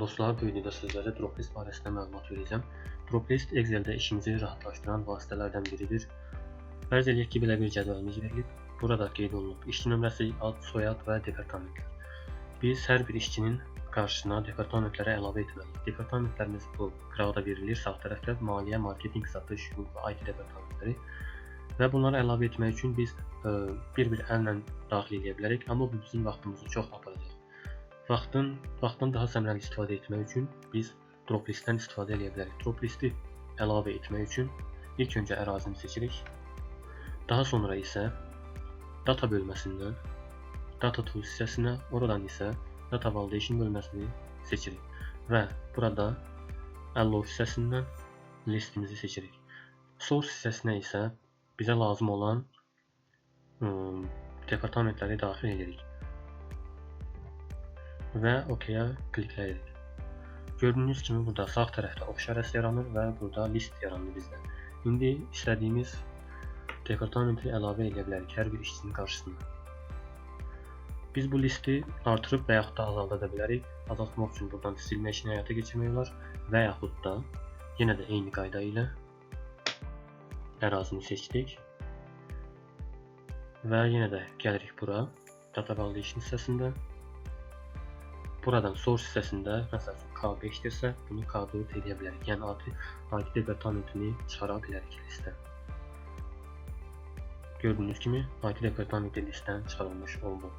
Dostlar, bu videoda sizlərə Dropλist barəsində məlumat verəcəm. Dropλist Excel-də işimizi rahatlaşdıran vasitələrdən biridir. Fərz eləyək ki, belə bir cədvəlimiz verilib. Burada qeyd olunub işçi nömrəsi, ad, soyad və departamentlər. Biz hər bir işçinin qarşısına departamentlərə əlavə etməliyik. Departamentlərimiz bu qıraqda verilir, sağ tərəfdə maliyyə, marketinq, satış, hüquq və IT departamentləri. Və bunları əlavə etmək üçün biz bir-bir əllə daxil edə bilərik, amma bu bizim vaxtımızı çox aparacaq. Vaxtdan daha səmərəli istifadə etmək üçün biz Dropλistdən istifadə edə bilərik. Dropλisti əlavə etmək üçün ilk öncə ərazini seçirik. Daha sonra isə data bölməsindən data tools hissəsinə, oradan isə data validation bölməsini seçirik. Və burada allow hissəsindən listimizi seçirik. Source hissəsinə isə bizə lazım olan departamentləri daxil edirik. Və OK-yə klikləyirik. Gördüyünüz kimi burada sağ tərəfdə ox işarəsi yaranır və burada list yaranır bizdə. İndi istədiyimiz departamenti əlavə edə bilərik hər bir işçinin qarşısına. Biz bu listi artırıb və yaxud da azalda bilərik. Azaltmaq üçün buradan silmə işini həyata keçirmək olar və yaxud da yenə də eyni qayda ilə ərazini seçdik və yenə də gəlirik bura data validation hissəsində. Buradan source hissəsində məsələn K5-dirsə bunu K4 edə bilərik. Yəni IT departamentini çıxara bilərik listdən. Gördüyünüz kimi IT departamenti listdən çıxarılmış oldu.